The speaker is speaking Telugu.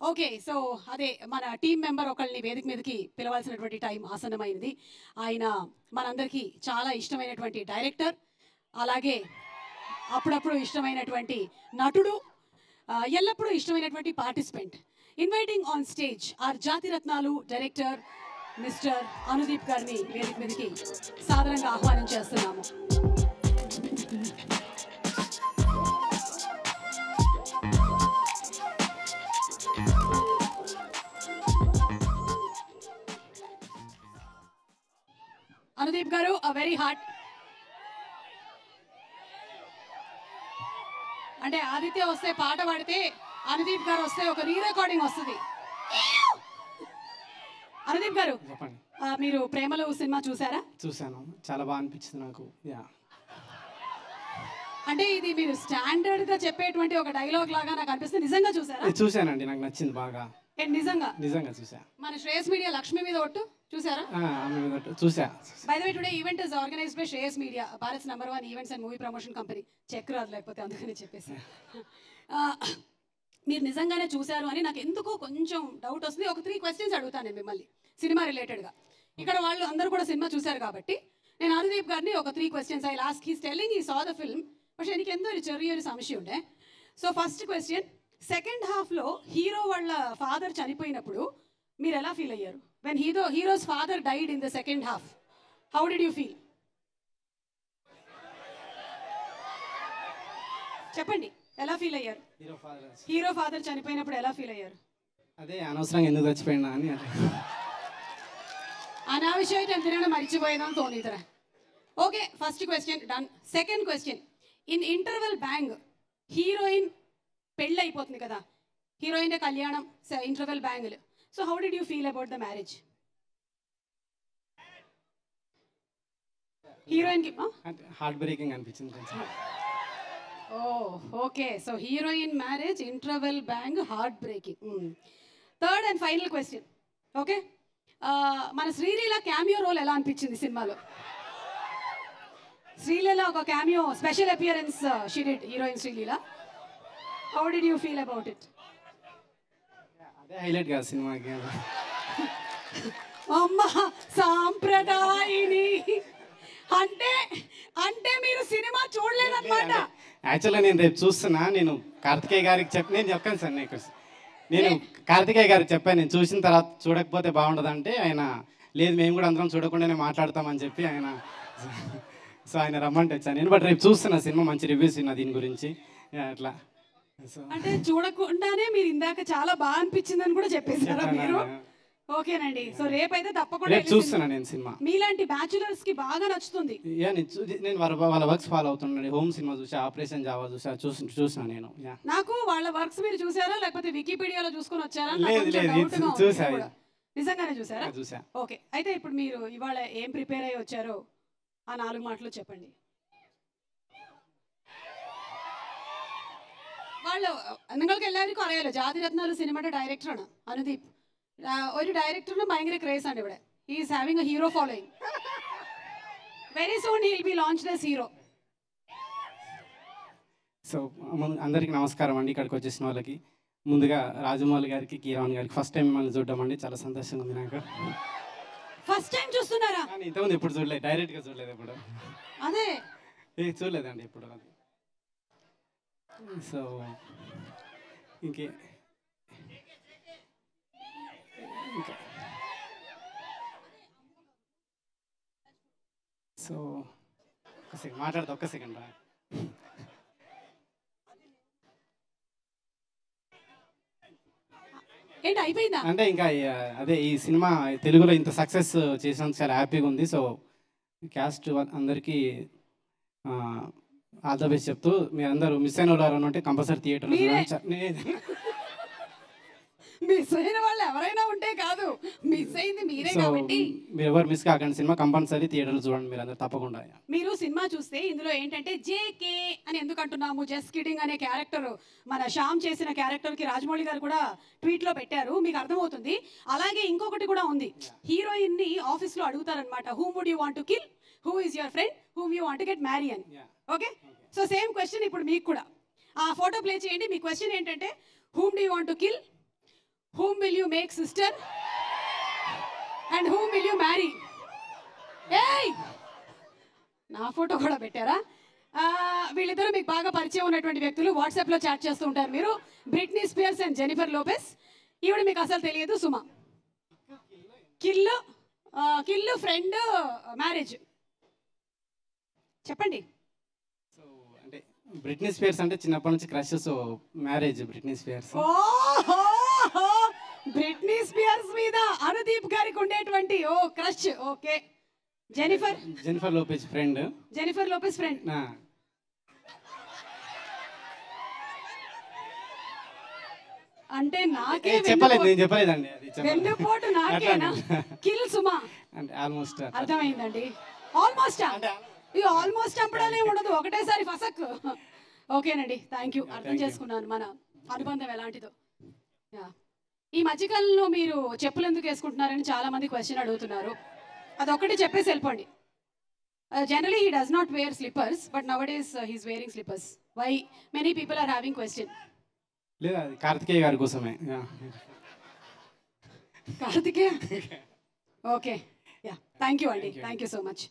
ఓకే. సో అదే మన టీమ్ మెంబర్ ఒకళ్ళని వేదిక మీదకి పిలవాల్సినటువంటి టైం ఆసన్నమైంది. ఆయన మనందరికీ చాలా ఇష్టమైనటువంటి డైరెక్టర్, అలాగే అప్పుడప్పుడు ఇష్టమైనటువంటి నటుడు, ఎల్లప్పుడూ ఇష్టమైనటువంటి participant. Inviting on stage our Jathiratnalu director mister Anudeep గారిని వేదిక మీదకి సాదరంగా ఆహ్వానం చేస్తున్నాము. అనుదీప్ గారు వెరీ హార్ట్. అంటే ఆదిత్య వస్తే పాట పాడితే అనుదీప్ గారు వస్తే ఒక రీ రికార్డింగ్ వస్తుంది. అనుదీప్ గారు మీరు ప్రేమలు సినిమా చూసారా? చూసాను, చాలా బాగా అనిపించింది నాకు. అంటే ఇది మీరు స్టాండర్డ్ గా చెప్పేటువంటి ఒక డైలాగ్ లాగా నాకు అనిపిస్తుంది. నిజంగా చూసారా? చూసానండి, నాకు నచ్చింది బాగా. నిజంగా చూసా. మన శ్రేయస్ మీడియా లక్ష్మి మీద ఒట్టు చూసారా? చూసా. By the way today event is organised by Shreyas media, Bharat's #1 events and movie promotion company. Check రాదు లేకపోతే అందుకని చెప్పేసి. మీరు నిజంగానే చూశారు అని నాకు ఎందుకో కొంచెం డౌట్ వస్తుంది. ఒక 3 క్వశ్చన్స్ అడుగుతాను నేను మిమ్మల్ని సినిమా రిలేటెడ్గా. ఇక్కడ వాళ్ళు అందరూ కూడా సినిమా చూశారు కాబట్టి నేను అనుదీప్ గారిని ఒక 3 questions I last. He's telling he saw the film, പക്ഷെ എനിക്ക് എന്തോ ഒരു ചെറിയൊരു സംശയമുണ്ട്. సో ఫస్ట్ క్వశ్చన్, సెకండ్ హాఫ్లో హీరో వాళ్ళ ఫాదర్ చనిపోయినప్పుడు మీరు ఎలా ఫీల్ అయ్యారు? When heroes father died in the second half, how did you feel? చెప్పండి, ఎలా ఫీల్ అయ్యారు? హీరో ఫాదర్ చనిపోయినప్పుడు ఎలా ఫీల్ అయ్యారు? అదే అనవసరంగా ఎందుకు చచ్చిపోయినా అని. అనాവശ്యമായിട്ട് എന്തിനാണ് മരിച്ചുപോയതെന്ന് തോന്നിയിത്ര. Okay, first question done. Second question, in interval bang heroine పెళ్ళి అయిపోతుంది కదా, హీరోయిన్ కళ్యాణం ఇంటర్వెల్ బ్యాంగ్లు. So how did you feel about the marriage? హీరోయిన్కి హార్ట్ బ్రేకింగ్ అనిపించింది కొంచెం. Okay, so heroine marriage interval bang heart breaking. Third and final question. Okay, మన శ్రీలీల క్యామియో రోల్ ఎలా అనిపించింది సినిమాలో? శ్రీలీల ఒక cameo special appearance she did, heroine Sreeleela. How did you feel about it? అదే హైలైట్ కదా సినిమాకి. అమ్మ సాంప్రదాయిని అంటే అంటే మీరు సినిమా చూడలేదన్నమాట. యాక్చువల్గా నేను రేపు చూస్తున్నా. నేను కార్తికేయ గారికి నేను చెప్పాను సార్, నేను కార్తికేయ గారికి చెప్పాను, నేను చూసిన తర్వాత చూడకపోతే బాగుండదు అంటే ఆయన లేదు మేము కూడా అందరం చూడకుండానే మాట్లాడతామని చెప్పి ఆయన, సో ఆయన రమ్మంటే వచ్చాను నేను. బట్ రేపు చూస్తున్నా సినిమా, మంచి రివ్యూస్ ఉన్నా దీని గురించి అట్లా. అంటే చూడకుండానే మీరు ఇందాక చాలా బాగా అనిపించిందని కూడా చెప్పేశారా మీరు? ఓకేనండి, సో రేపైతే తప్పకుండా చూస్తున్నా నేను సినిమా. మీలాంటి బ్యాచులర్స్ కి బాగా నచ్చుతుంది. నేను వాళ్ళ వర్క్స్ ఫాలో అవుతున్నాను. హోమ్ సినిమా చూసా, ఆపరేషన్ జావా చూసినా నేను. నాకు వాళ్ళ వర్క్స్ మీరు చూసారా లేకపోతే వికీపీడియాలో చూసుకొని వచ్చారా? చూసా. నిజంగానే చూసారా? చూసా. ఓకే, అయితే ఇప్పుడు మీరు ఇవాళ ఏం ప్రిపేర్ అయ్యి వచ్చారో ఆ 4 మాటలు చెప్పండి. നിങ്ങൾക്ക് എല്ലാവർക്കും അറിയാലോ ജാതിരത്നാല് സിനിമയുടെ ഡയറക്ടറാണ് അനുദീപ്. ഒരു ഡയറക്ടറിന് ഭയങ്കര ക്രേസ് ആണ് ഇവിടെ. He is having a hero following. Very soon he will be launched as hero. So అందరికీ నమస్కారం అండి. ఇక్కడికి వచ్చేసిన వాళ్ళకి ముందుగా రాజమౌళి గారికి, కీరవాణి గారికి ఫస్ట్ టైం మిమ్మల్ని చూడడం అండి, చాలా సంతోషంగా ఉంది నాకు. ఫస్ట్ టైం చూస్తున్నారా? ఇంతకుముందు ఎప్పుడు చూడలేదు, డైరెక్ట్గా చూడలేదు ఎప్పుడు. అదే చూడలేదండి ఎప్పుడు. సో ఇంకే సో ఒక సెకండ్ మాట్లాడతా, ఒక్క సెకండ్ రా. ఏంటి అయిపోయిందా? అంటే ఇంకా అదే ఈ సినిమా తెలుగులో ఇంత సక్సెస్ చేసినందుకు చాలా హ్యాపీగా ఉంది. సో క్యాస్ట్ అందరికీ ఆల్ ద బెస్ట్ చెప్తూ, మీరు అందరూ మిస్ అయిన వాళ్ళు ఉంటే కంపల్సరీ థియేటర్లో మిస్ అయిన వాళ్ళు ఎవరైనా ఉంటే కాదు, మిస్ అయింది మీరే కాబట్టి మీరు ఎవరు మిస్ కాకండి. సినిమా కంపల్సరీ థియేటర్లో చూడండి మీరు అందరూ తప్పకుండా. మీరు సినిమా చూస్తే ఇందులో ఏంటంటే జేకే అని ఎందుకు అంటున్నాము, జస్ట్ కిడింగ్ అనే క్యారెక్టర్ మన శ్యామ్ చేసిన క్యారెక్టర్కి రాజమౌళి గారు కూడా ట్వీట్లో పెట్టారు, మీకు అర్థమవుతుంది. అలాగే ఇంకొకటి కూడా ఉంది, హీరోయిన్ని ఆఫీస్లో అడుగుతారనమాట, whom would you want to kill, who is your friend, whom you want to get marry అని. ఓకే, సో సేమ్ క్వశ్చన్ ఇప్పుడు మీకు కూడా. ఆ ఫోటో ప్లే చేయండి. మీ క్వశ్చన్ ఏంటంటే whom do you want to kill, whom will you make sister and whom will you marry? ఏయ్ నా ఫోటో కూడా పెట్టారా? వీళ్ళిద్దరూ మీకు బాగా పరిచయం ఉన్నటువంటి వ్యక్తులు, వాట్సాప్లో చాట్ చేస్తూ ఉంటారు మీరు. Britney Spears and Jennifer Lopez. ఈవిడ మీకు అసలు తెలియదు, సుమ. Kill friend marriage. చెప్పండి. సో అంటే బ్రిట్నీ స్పియర్స్ అంటే చిన్నప్పటి నుంచి crush, so marriage Britney Spears. Britney Spears మీద అనుదీప్ గారికి ఉండేటువంటి crush. Okay. Jennifer Lopez friend. Jennifer Lopez friend. అంటే నాకే చెప్పలేదండి, వెన్నుపోటు నాకేనా? కిల్ సుమా అంటే ఆల్మోస్ట్ అర్థమైందండి. ఆల్మోస్ట్ ఆల్మోస్ట్ చంపడానే ఉండదు, ఒకటేసారి ఫసక్. ఓకేనండి, థ్యాంక్ యూ. అర్థం చేసుకున్నాను మన అనుబంధం ఎలాంటిదో. ఈ మధ్యకాలంలో మీరు చెప్పులు ఎందుకు వేసుకుంటున్నారని చాలా మంది క్వశ్చన్ అడుగుతున్నారు. అదొక్కటి చెప్పేసి వెళ్ళిపోండి. Generally he does not wear slippers, but nowadays he's wearing slippers. Why many people are having question. లేదా కార్తికేయ గారి కోసమే. Karthikeya. Okay, ya, thank you అండి, థ్యాంక్ యూ సో మచ్.